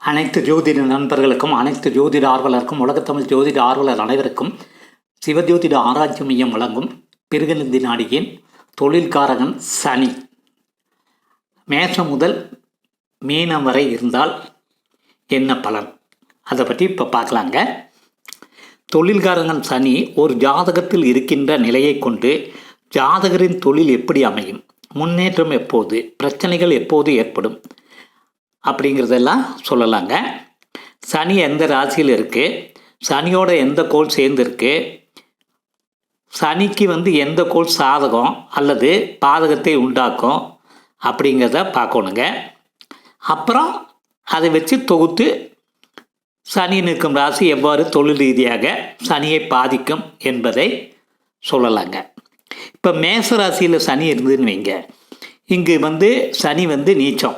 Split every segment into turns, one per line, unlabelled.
அனைத்து ஜோதிட நண்பர்களுக்கும் அனைத்து ஜோதிட ஆர்வலருக்கும் உலகத்தமிழ் ஜோதிட ஆர்வலர் அனைவருக்கும் சிவஜோதிட ஆராய்ச்சி மையம் வழங்கும் பிருகுநந்தி நாடியின் தொழில்காரகன் சனி மேஷம் முதல் மீனம் வரை இருந்தால் என்ன பலன், அதை பற்றி இப்போ பார்க்கலாங்க. தொழில்காரகன் சனி ஒரு ஜாதகத்தில் இருக்கின்ற நிலையை கொண்டு ஜாதகரின் தொழில் எப்படி அமையும், முன்னேற்றம் எப்போது, பிரச்சனைகள் எப்போது ஏற்படும் அப்படிங்கிறதெல்லாம் சொல்லலாங்க. சனி எந்த ராசியில் இருக்குது, சனியோட எந்த கோள் சேர்ந்துருக்கு, சனிக்கு எந்த கோள் சாதகம் அல்லது பாதகத்தை உண்டாக்கும் அப்படிங்கிறத பார்க்கணுங்க. அப்புறம் அதை வச்சு தொகுத்து சனி நிற்கும் ராசி எவ்வாறு தொழில் ரீதியாக சனியை பாதிக்கும் என்பதை சொல்லலாங்க. இப்போ மேச ராசியில் சனி இருந்ததுன்னு வைங்க, இங்கு சனி நீச்சம்.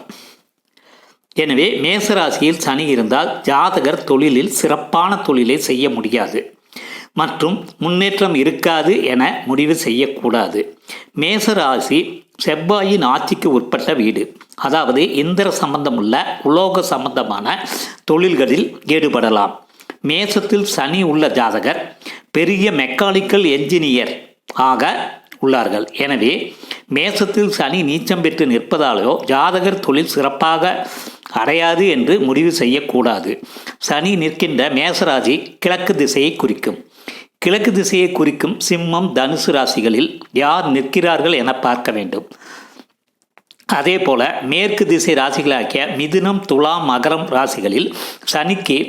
எனவே மேசராசியில் சனி இருந்தால் ஜாதகர் தொழிலில் சிறப்பான தொழிலை செய்ய முடியாது மற்றும் முன்னேற்றம் இருக்காது என முடிவு செய்யக்கூடாது. மேசராசி செவ்வாயின் ஆட்சிக்கு உட்பட்ட வீடு, அதாவது இந்திர சம்பந்தமுள்ள உலோக சம்பந்தமான தொழில்களில் ஈடுபடலாம். மேசத்தில் சனி உள்ள ஜாதகர் பெரிய மெக்கானிக்கல் என்ஜினியர் ஆக உள்ளார்கள். எனவே மேசத்தில் சனி நீச்சம் பெற்று நிற்பதாலோ ஜாதகர் தொழில் சிறப்பாக அடையாது என்று முடிவு செய்யக்கூடாது. சனி நிற்கின்ற மேசராசி கிழக்கு திசையை குறிக்கும். கிழக்கு திசையை குறிக்கும் சிம்மம், தனுசு ராசிகளில் யார் நிற்கிறார்கள் என பார்க்க வேண்டும். அதே போல மேற்கு திசை ராசிகளாகிய மிதுனம், துலாம், மகரம் ராசிகளில் சனிக்கு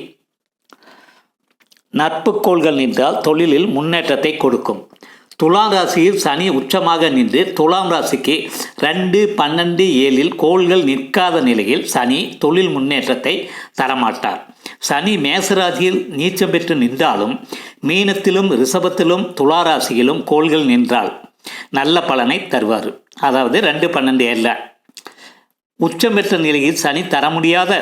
நட்புக்கோள்கள் நின்றால் தொழிலில் முன்னேற்றத்தை கொடுக்கும். துலாம் ராசியில் சனி உச்சமாக நின்று துலாம் ராசிக்கு 2, 12, 7 கோள்கள் நிற்காத நிலையில் சனி தொழில் முன்னேற்றத்தை தரமாட்டார். சனி மேசராசியில் நீச்சம் பெற்று நின்றாலும் மீனத்திலும் ரிஷபத்திலும் துலா ராசியிலும் கோள்கள் நின்றால் நல்ல பலனை தருவார். அதாவது 2, 12, 7 உச்சம் பெற்ற நிலையில் சனி தர முடியாத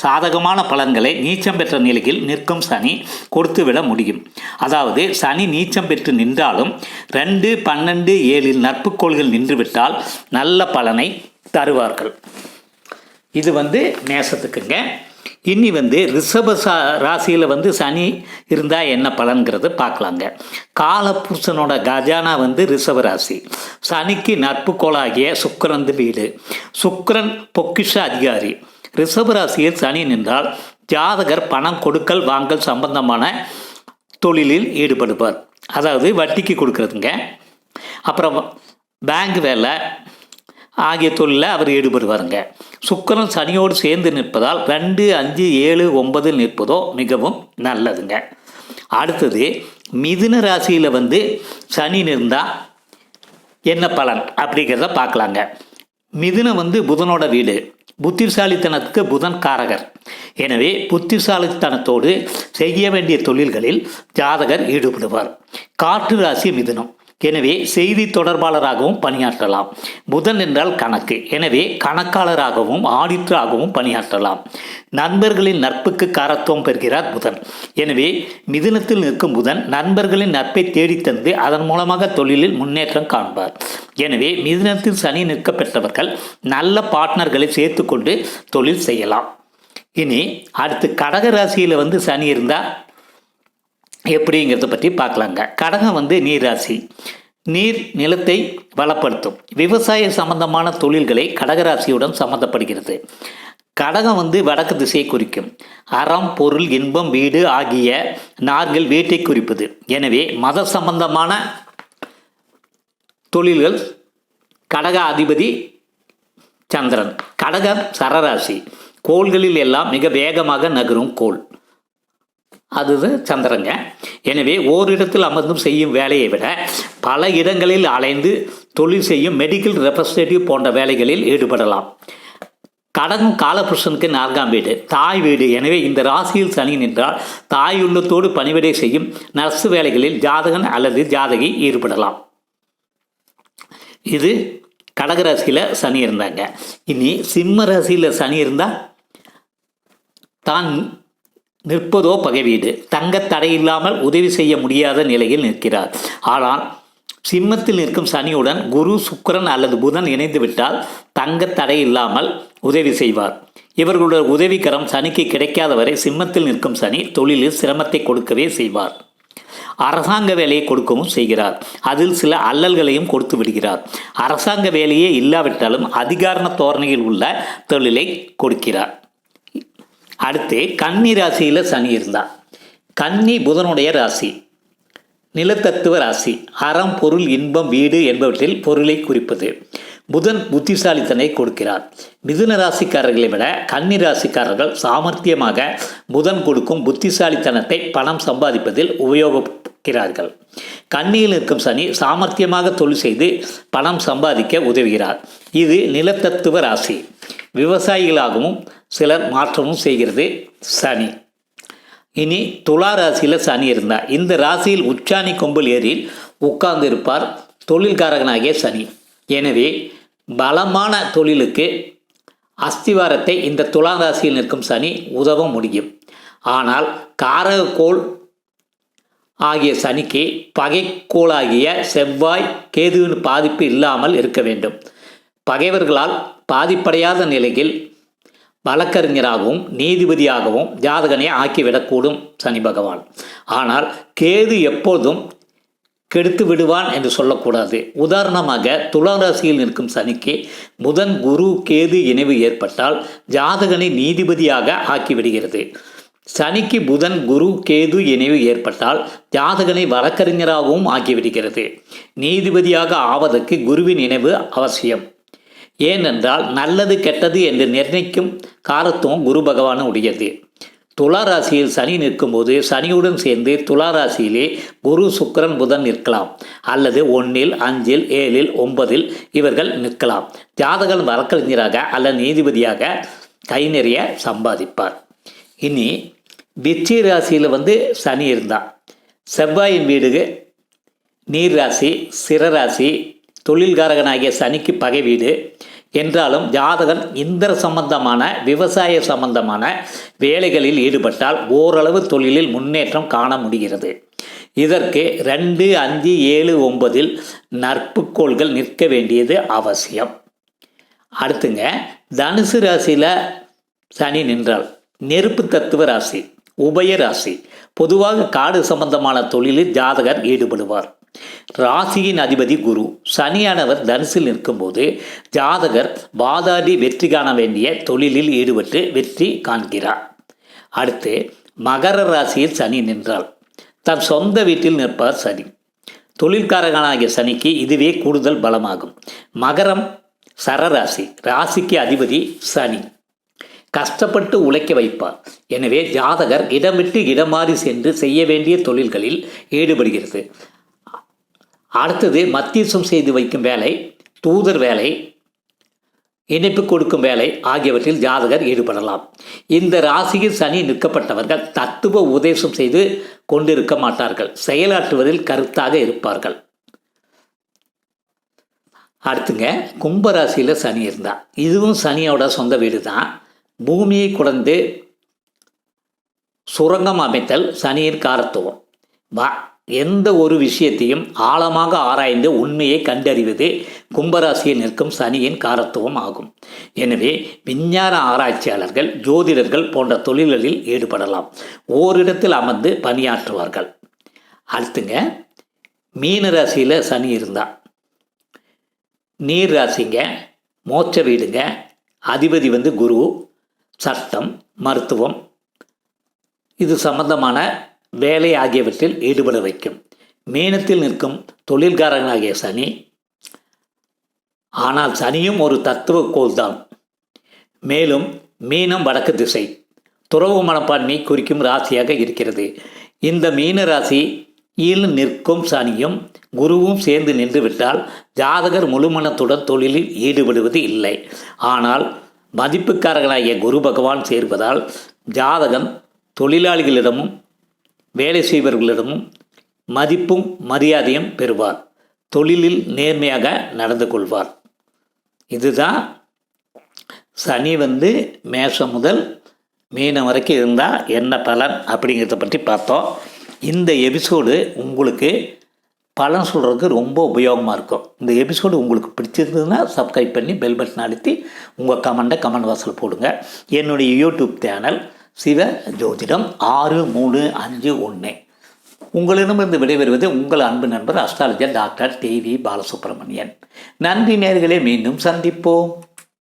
சாதகமான பலன்களை நீச்சம் பெற்ற நிலையில் நிற்கும் சனி கொடுத்துவிட முடியும். அதாவது சனி நீச்சம் பெற்று நின்றாலும் 2, 12, 7 நட்புக்கோள்கள் நின்றுவிட்டால் நல்ல பலனை தருவார்கள். இது மேசத்துக்குங்க. இனி ரிஷப ராசியில் சனி இருந்தால் என்ன பலன்கிறது பார்க்கலாங்க. காலபுருஷனோட கஜானா ரிஷப ராசி. சனிக்கு நட்புக்கோளாகிய சுக்கிரன் வீடு. சுக்கிரன் பொக்கிஷ அதிகாரி. ரிஷப ராசியில் சனி நின்றால் ஜாதகர் பணம் கொடுக்கல் வாங்கல் சம்பந்தமான தொழிலில் ஈடுபடுவார். அதாவது வட்டிக்கு கொடுக்கறதுங்க. அப்புறம் பேங்க் வேலை ஆகிய தொழிலில் அவர் ஈடுபடுவாருங்க. சுக்கிரன் சனியோடு சேர்ந்து நிற்பதால் 2, 5, 7, 9 நிற்பதோ மிகவும் நல்லதுங்க. அடுத்தது மிதுன ராசியில் சனி நின்றால் என்ன பலன் அப்படிங்கிறத பார்க்கலாங்க. மிதுனம் புதனோட வீடு. புத்திசாலித்தனத்துக்கு புதன் காரகர். எனவே புத்திசாலித்தனத்தோடு செய்ய வேண்டிய தொழில்களில் ஜாதகர் ஈடுபடுவார். காற்று ராசி மிதுனம். எனவே செய்தி தொடர்பாளராகவும் பணியாற்றலாம். புதன் என்றால் கணக்கு. எனவே கணக்காளராகவும் ஆடிட்டராகவும் பணியாற்றலாம். நண்பர்களின் நட்புக்கு காரத்துவம் பெறுகிறார் புதன். எனவே மிதுனத்தில் நிற்கும் புதன் நண்பர்களின் நட்பை தேடித்தந்து அதன் மூலமாக தொழிலில் முன்னேற்றம் காண்பார். எனவே மிதுனத்தில் சனி நிற்க பெற்றவர்கள் நல்ல பார்ட்னர்களை சேர்த்து கொண்டு தொழில் செய்யலாம். இனி அடுத்து கடக ராசியில் சனி இருந்தால் எப்படிங்கிறத பற்றி பார்க்கலாங்க. கடகம் நீர் ராசி. நீர் நிலத்தை வளப்படுத்தும். விவசாய சம்பந்தமான தொழில்களை கடகராசியுடன் சம்பந்தப்படுகிறது. கடகம் வடக்கு திசையை குறிக்கும். அறம், பொருள், இன்பம், வீடு ஆகிய நார்கள் வீட்டை குறிப்பது. எனவே மத சம்பந்தமான தொழில்கள். கடக அதிபதி சந்திரன். கடகம் சரராசி. கோள்களில் எல்லாம் மிக வேகமாக நகரும் கோள் அதுதான் சந்திரங்க. எனவே ஓரிடத்தில் அமர்ந்தும் செய்யும் வேலையை விட பல இடங்களில் அலைந்து தொழில் செய்யும் மெடிக்கல் ரெப்ரசன்டேட்டிவ் போன்ற வேலைகளில் ஈடுபடலாம். கடகம் காலபுருஷனுக்கு 4ஆம் வீடு, தாய் வீடு. எனவே இந்த ராசியில் சனி நின்றால் தாய் உள்ளத்தோடு பணிவிடை செய்யும் நர்சு வேலைகளில் ஜாதகன் அல்லது ஜாதகி ஈடுபடலாம். இது கடகராசியில் சனி இருந்தாங்க. இனி சிம்ம ராசியில் சனி இருந்தால் தான் நிற்பதோ பகை வீடு. தங்க தடையில்லாமல் உதவி செய்ய முடியாத நிலையில் நிற்கிறார். ஆனால் சிம்மத்தில் நிற்கும் சனியுடன் குரு, சுக்கிரன் அல்லது புதன் இணைந்து விட்டால் தங்க தடை இல்லாமல் உதவி செய்வார். இவர்களுடைய உதவிக்கரம் சனிக்கு கிடைக்காத வரை சிம்மத்தில் நிற்கும் சனி தொழிலில் சிரமத்தை கொடுக்கவே செய்வார். அரசாங்க வேலையை கொடுக்கவும் செய்கிறார். அதில் சில அல்லல்களையும் கொடுத்து விடுகிறார். அரசாங்க வேலையே இல்லாவிட்டாலும் அதிகார தோரணையில் உள்ள தொழிலை கொடுக்கிறார். அடுத்து கன்னி ராசியில் சனி இருந்தார். கன்னி புதனுடைய ராசி, நிலத்தத்துவ ராசி. அறம், பொருள், இன்பம், வீடு என்பவற்றில் பொருளை குறிப்பது. புதன் புத்திசாலித்தனை கொடுக்கிறார். மிதுன ராசிக்காரர்களை விட கன்னி ராசிக்காரர்கள் சாமர்த்தியமாக புதன் கொடுக்கும் புத்திசாலித்தனத்தை பணம் சம்பாதிப்பதில் உபயோகிக்கிறார்கள். கன்னியில் இருக்கும் சனி சாமர்த்தியமாக தொழில் செய்து பணம் சம்பாதிக்க உதவுகிறார். இது நிலத்தத்துவ ராசி. விவசாயிகளாகவும் சிலர் மாற்றமும் செய்கிறது சனி. இனி துலா ராசியில் சனி இருந்தார். இந்த ராசியில் உச்சாணி கொம்பில் ஏறி உட்கார்ந்து இருப்பார் தொழில்காரகனாகிய சனி. எனவே பலமான தொழிலுக்கு அஸ்திவாரத்தை இந்த துலா ராசியில் நிற்கும் சனி உதவ முடியும். ஆனால் காரகக்கோள் ஆகிய சனிக்கு பகைக்கோளாகிய செவ்வாய், கேதுவின் பாதிப்பு இல்லாமல் இருக்க வேண்டும். பகைவர்களால் பாதிப்படையாத நிலையில் வழக்கறிஞராகவும் நீதிபதியாகவும் ஜாதகனை ஆக்கிவிடக்கூடும் சனி பகவான். ஆனால் கேது எப்போதும் கெடுத்து விடுவான் என்று சொல்லக்கூடாது. உதாரணமாக துலா ராசியில் நிற்கும் சனிக்கு புதன், குரு, கேது இணைவு ஏற்பட்டால் ஜாதகனை நீதிபதியாக ஆக்கிவிடுகிறது. சனிக்கு புதன், குரு, கேது இணைவு ஏற்பட்டால் ஜாதகனை வழக்கறிஞராகவும் ஆக்கிவிடுகிறது. நீதிபதியாக ஆவதற்கு குருவின் இணைவு அவசியம். ஏனென்றால் நல்லது கெட்டது என்று நிர்ணயிக்கும் காரத்துவம் குரு பகவான் உடையது. துலா ராசியில் சனி நிற்கும்போது சனியுடன் சேர்ந்து துலா ராசியிலே குரு, சுக்கிரன், புதன் நிற்கலாம். அல்லது 1, 5, 7, 9 இவர்கள் நிற்கலாம். ஜாதகன் வழக்கறிஞராக அல்லது நீதிபதியாக கை நிறைய சம்பாதிப்பார். இனி விருச்சிக ராசியில் சனி இருந்தால் செவ்வாயின் வீடு நீர் ராசி, சிரராசி, தொழில்காரகனாகிய சனிக்கு பகை வீடு என்றாலும் ஜாதகன் இந்திர சம்பந்தமான விவசாய சம்பந்தமான வேலைகளில் ஈடுபட்டால் ஓரளவு தொழிலில் முன்னேற்றம் காண முடிகிறது. இதற்கு 2, 5, 7, 9 நற்புக்கோள்கள் நிற்க வேண்டியது அவசியம். அடுத்துங்க தனுசு ராசியில் சனி நின்றால் நெருப்பு தத்துவ ராசி, உபய ராசி. பொதுவாக காடு சம்பந்தமான தொழிலில் ஜாதகர் ஈடுபடுவார். ராசியின் அதிபதி குரு. சனியானவர் தனுசில் நிற்கும்போது ஜாதகர் வாதாடி வெற்றி காண வேண்டிய தொழிலில் ஈடுபட்டு வெற்றி காண்கிறார். அடுத்து மகர ராசியில் சனி நின்றால் தன் சொந்த வீட்டில் நிற்பார் சனி. தொழில்காரகனாகிய சனிக்கு இதுவே கூடுதல் பலமாகும். மகரம் சரராசி. ராசிக்கு அதிபதி சனி. கஷ்டப்பட்டு உழைக்க வைப்பார். எனவே ஜாதகர் இடம் விட்டு இடம் மாறி சென்று செய்ய வேண்டிய தொழில்களில் ஈடுபடுகிறது. அடுத்தது மத்தியஸ்தம் செய்து வைக்கும் வேலை, தூதர் வேலை, இணைப்பு கொடுக்கும் வேலை ஆகியவற்றில் ஜாதகர் ஈடுபடலாம். இந்த ராசியில் சனி நிற்கப்பட்டவர்கள் தத்துவ உபதேசம் செய்து கொண்டிருக்க மாட்டார்கள். செயலாற்றுவதில் கருத்தாக இருப்பார்கள். அடுத்துங்க கும்பராசியில் சனி இருந்தால் இதுவும் சனியோட சொந்த வீடு தான். பூமியை குடந்து சுரங்கம் அமைத்தல் சனியின் காரத்துவம். எந்த ஒரு விஷயத்தையும் ஆழமாக ஆராய்ந்து உண்மையை கண்டறிவது கும்பராசியில் நிற்கும் சனியின் காரத்துவம் ஆகும். எனவே விஞ்ஞான ஆராய்ச்சியாளர்கள், ஜோதிடர்கள் போன்ற தொழில்களில் ஈடுபடலாம். ஓரிடத்தில் அமர்ந்து பணியாற்றுவார்கள். அடுத்துங்க மீன ராசியில் சனி இருந்தால் நீர் ராசிங்க, மோட்ச வீடுங்க. அதிபதி குரு. சட்டம், மருத்துவம் இது சம்பந்தமான வேலை ஆகியவற்றில் ஈடுபட வைக்கும். மீனத்தில் நிற்கும் தொழில்காரனாகிய சனி. ஆனால் சனியும் ஒரு தத்துவ கோள்தான். மேலும் மீனம் வடக்கு திசை, துறவு மனப்பான்மை குறிக்கும் ராசியாக இருக்கிறது. இந்த மீன ராசியில் நிற்கும் சனியும் குருவும் சேர்ந்து நின்றுவிட்டால் ஜாதகர் முழுமனத்துடன் தொழிலில் ஈடுபடுவது இல்லை. ஆனால் மதிப்புக்காரர்களாகிய குரு பகவான் சேர்வதால் ஜாதகன் தொழிலாளிகளிடமும் வேலை செய்பவர்களிடமும் மதிப்பும் மரியாதையும் பெறுவார். தொழிலில் நேர்மையாக நடந்து கொள்வார். இதுதான் சனி மேஷம் முதல் மீனம் வரைக்கும் இருந்தால் என்ன பலன் அப்படிங்கிறத பற்றி பார்த்தோம். இந்த எபிசோடு உங்களுக்கு பலன் சொல்கிறதுக்கு ரொம்ப உபயோகமாக இருக்கும். இந்த எபிசோடு உங்களுக்கு பிடிச்சிருந்ததுன்னா சப்ஸ்கிரைப் பண்ணி பெல் பட்டன் அழுத்தி உங்கள் கமெண்ட் பாக்ஸில் போடுங்க. என்னுடைய யூடியூப் சேனல் சிவ ஜோதிடம் 6351. உங்களிடமிருந்து விடைபெறுவது உங்கள் அன்பு நண்பர் அஸ்ட்ராலஜர் டாக்டர் டிவி பாலசுப்ரமணியன். நன்றி நேயர்களே, மீண்டும் சந்திப்போம்.